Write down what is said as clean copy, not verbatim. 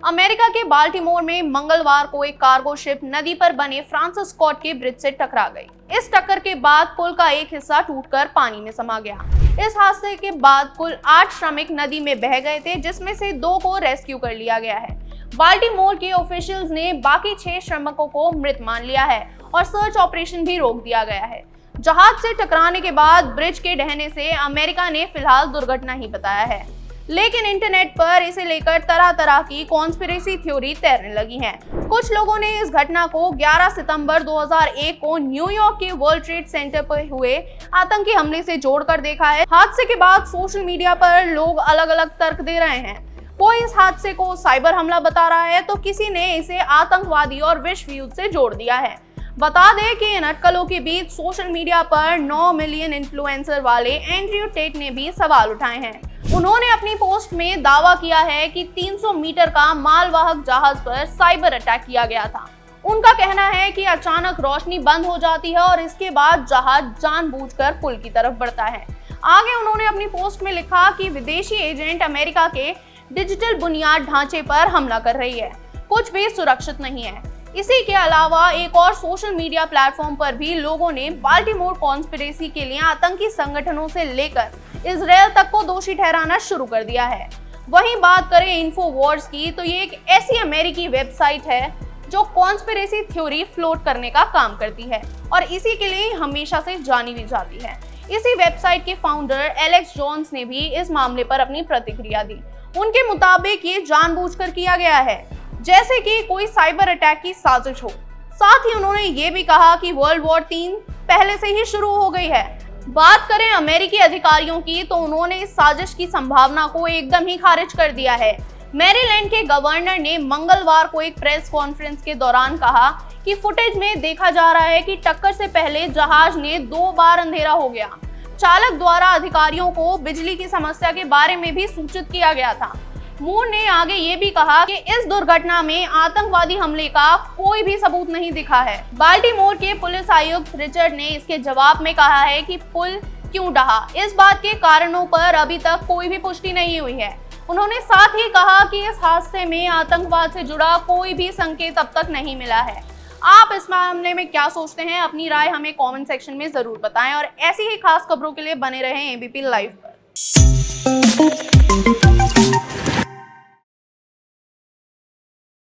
America के Baltimore में मंगलवार को एक कार्गो शिप नदी पर बने फ्रांसिस स्कॉट के ब्रिज से टकरा गई। इस टक्कर के बाद पुल का एक हिस्सा टूटकर पानी में समा गया। इस हादसे के बाद कुल 8 श्रमिक नदी में बह गए थे, जिसमें से 2 को रेस्क्यू कर लिया गया है। बाल्टीमोर के ऑफिशियल्स ने बाकी 6 श्रमिकों को मृत मान लिया है और सर्च ऑपरेशन भी रोक दिया गया है। जहाज से टकराने के बाद ब्रिज के ढहने से अमेरिका ने फिलहाल दुर्घटना ही बताया है, लेकिन इंटरनेट पर इसे लेकर तरह तरह की कॉन्स्पिरेसी थ्योरी तैरने लगी हैं। कुछ लोगों ने इस घटना को 11 सितंबर 2001 को न्यूयॉर्क के वर्ल्ड ट्रेड सेंटर पर हुए आतंकी हमले से जोड़कर देखा है। हादसे के बाद सोशल मीडिया पर लोग अलग अलग तर्क दे रहे हैं। कोई इस हादसे को साइबर हमला बता रहा है, तो किसी ने इसे आतंकवादी और विश्व युद्ध से जोड़ दिया है। बता दें कि इन अटकलों के बीच सोशल मीडिया पर 9 मिलियन इन्फ्लुएंसर वाले एंड्रयू टेट ने भी सवाल उठाए हैं। उन्होंने अपनी पोस्ट में दावा किया है कि 300 मीटर का मालवाहक जहाज पर साइबर अटैक किया गया था। उनका कहना है कि अचानक रोशनी बंद हो जाती है और इसके बाद जहाज जानबूझकर पुल की तरफ बढ़ता है। आगे उन्होंने अपनी पोस्ट में लिखा कि विदेशी एजेंट अमेरिका के डिजिटल बुनियाद ढांचे पर हमला कर रही है, कुछ भी सुरक्षित नहीं है। इसी के अलावा एक और सोशल मीडिया प्लेटफॉर्म पर भी लोगों ने बाल्टीमोर कॉन्स्पिरेसी के लिए आतंकी संगठनों से लेकर इजरायल तक को दोषी ठहराना शुरू कर दिया है। वहीं बात करें इन्फोवॉर्स की, तो ये एक ऐसी अमेरिकी वेबसाइट है जो कॉन्स्पिरेसी थ्योरी फ्लोट करने का काम करती है और इसी के लिए हमेशा से जानी भी जाती है। इसी वेबसाइट के फाउंडर एलेक्स जोन्स ने भी इस मामले पर अपनी प्रतिक्रिया दी। उनके मुताबिक ये जानबूझकर किया गया है, जैसे कि कोई साइबर अटैक की साजिश हो। साथ ही उन्होंने ये भी कहा कि वर्ल्ड वॉर 3 पहले से ही शुरू हो गई है। बात करें अमेरिकी अधिकारियों की, तो उन्होंने इस साजिश की संभावना को एकदम ही खारिज कर दिया है। मैरीलैंड के गवर्नर ने मंगलवार को एक प्रेस कॉन्फ्रेंस के दौरान कहा कि फुटेज में देखा जा रहा है कि टक्कर से पहले जहाज ने 2 बार अंधेरा हो गया। चालक द्वारा अधिकारियों को बिजली की समस्या के बारे में भी सूचित किया गया था। मूर ने आगे ये भी कहा कि इस दुर्घटना में आतंकवादी हमले का कोई भी सबूत नहीं दिखा है। बाल्टीमोर के पुलिस आयुक्त रिचर्ड ने इसके जवाब में कहा है कि पुल क्यों ढहा, इस बात के कारणों पर अभी तक कोई भी पुष्टि नहीं हुई है। उन्होंने साथ ही कहा कि इस हादसे में आतंकवाद से जुड़ा कोई भी संकेत अब तक नहीं मिला है। आप इस मामले में क्या सोचते हैं? अपनी राय हमें कमेंट सेक्शन में जरूर बताएं और ऐसी ही खास खबरों के लिए बने रहें एबीपी लाइव पर।